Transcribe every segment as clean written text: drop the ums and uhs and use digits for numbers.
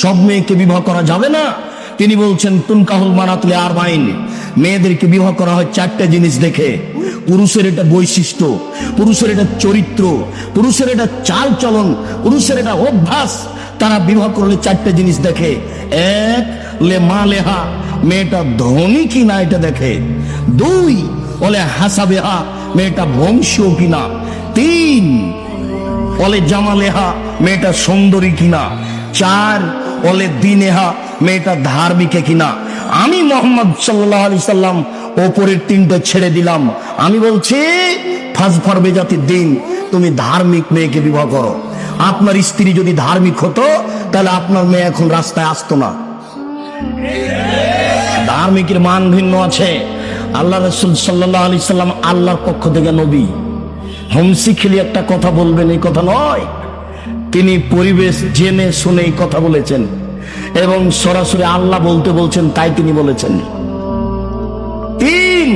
সব মেয়েকে বিবাহ করা যাবে না। তিনি বলছেন তুনকাহুল মানাতলে আরবাইন, মেয়েদেরকে বিবাহ করা হয় চারটা জিনিস দেখে। পুরুষের এটা বৈশিষ্ট্য, পুরুষের এটা চরিত্র, পুরুষের এটা চাল চলন, পুরুষের এটা অভ্যাস। তারা বিবাহ করলে চারটা জিনিস দেখে। এক, লে মা লেহা, মেয়েটা ধনী কিনা এটা দেখে। দুই, বলে হাসাবেহা, মেয়েটা বংশীয় কিনা। তিন, বলে জামালেহা, মেয়েটা সুন্দরী কিনা। চার, বলে দিনেহা, মেয়েটা ধার্মিক কিনা। আমি মোহাম্মদ সাল্লাল্লাহু আলাইহি সাল্লাম ওপরের তিনটা ছেড়ে দিলাম। আমি বলছি ফাজফার বেজাতির দিন, তুমি ধার্মিক মেয়েকে বিবাহ করো। আপনার স্ত্রী যদি ধার্মিক হতো তাহলে আপনার মেয়ে এখন রাস্তায় আসতো না। ধার্মিকের মান ভিন্ন আছে। আল্লাহ রাসূল সাল্লাল্লাহু আলাইহি সাল্লাম আল্লাহর পক্ষ থেকে নবী। হোমসি খেলি একটা কথা বলবেন এই কথা নয়, তিনি পরিবেশ জেনে শুনে এই কথা বলেছেন এবং সরাসরি আল্লাহ বলতে বলছেন তাই তিনি বলেছেন। তিন,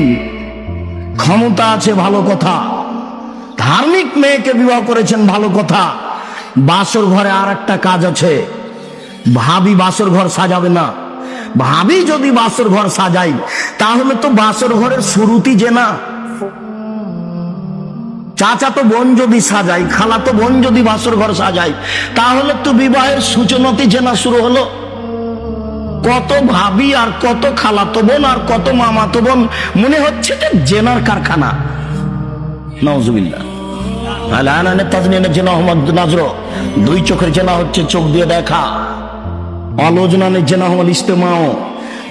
ক্ষমতা আছে ভালো কথা, ধার্মিক মেয়েকে বিবাহ করেছেন ভালো কথা। বাসর ঘরে আর একটা কাজ আছে, ভাবি বাসর ঘর সাজাবে না। ভাবি যদি বাসর ঘর সাজাই তাহলে তো বাসর ঘরের শুরুতেই জেনা। চাচা তো বোন যদি সাজাই, খালা তো বোন যদি বাসর ঘর সাজাই, তাহলে তো বিবাহের সূচনাতে জেনা শুরু হলো। কত ভাবি আর কত খালাতো বোন আর কত মামাতো বোন, মনে হচ্ছে যে জেনার কারখানা। নাউজুবিল্লাহ। আলানানে তাজনিনে জেনা আহমদ নাজর, দুই চোখের জেনা হচ্ছে চোখ দিয়ে দেখা। আলোচনানের জেনা হল ইস্তেমাও,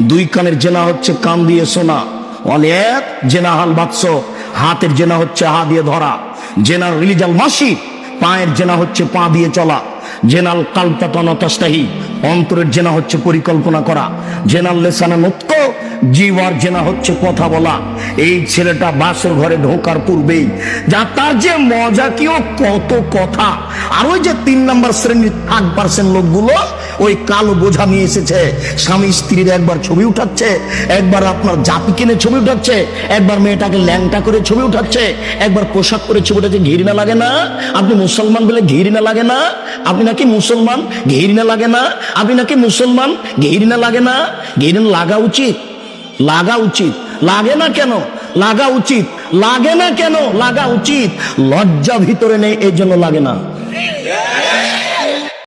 দুই কানের জেনা হচ্ছে কান দিয়ে শোনা। অনেক জেনা হাল বাৎস, হাতের জেনা হচ্ছে হা দিয়ে ধরা। জেনার রিলিজাল মাসি, পায়ের জেনা হচ্ছে পা দিয়ে চলা। জেনাল কালপাতানতাস্তাহি, অন্তরের জেনা হচ্ছে পরিকল্পনা করা। জেনাল লেসানা মুক্ত, জীবর জেনা হচ্ছে কথা বলা। এই ছেলেটা বাসর ঘরে ঢোকার পূর্বেই যা তার যে মজা কি ও কত কথা। আর ওই যে 3 নম্বর শ্রেণীর 8% লোকগুলো ওই কালো বোঝা নিয়ে এসেছে, স্বামী স্ত্রীর একবার ছবি উঠাচ্ছে, একবার আপনার জাতি কিনে ছবি উঠাচ্ছে, একবার মেয়েটাকে ল্যাংটা করে ছবি উঠাচ্ছে, একবার পোশাক করে ছবি উঠাচ্ছে। ঘৃণা লাগে না? আপনি মুসলমান বলে ঘৃণা লাগে না? আপনি নাকি মুসলমান, ঘৃণা লাগে না? আপনি নাকি মুসলমান, ঘৃণা লাগে না? ঘৃণা লাগা উচিত, লাগা উচিত। লাগে না কেন? লাগা উচিত। লাগে না কেন? লাগা উচিত। লজ্জা ভিতরে নেই এই জন্য লাগে না।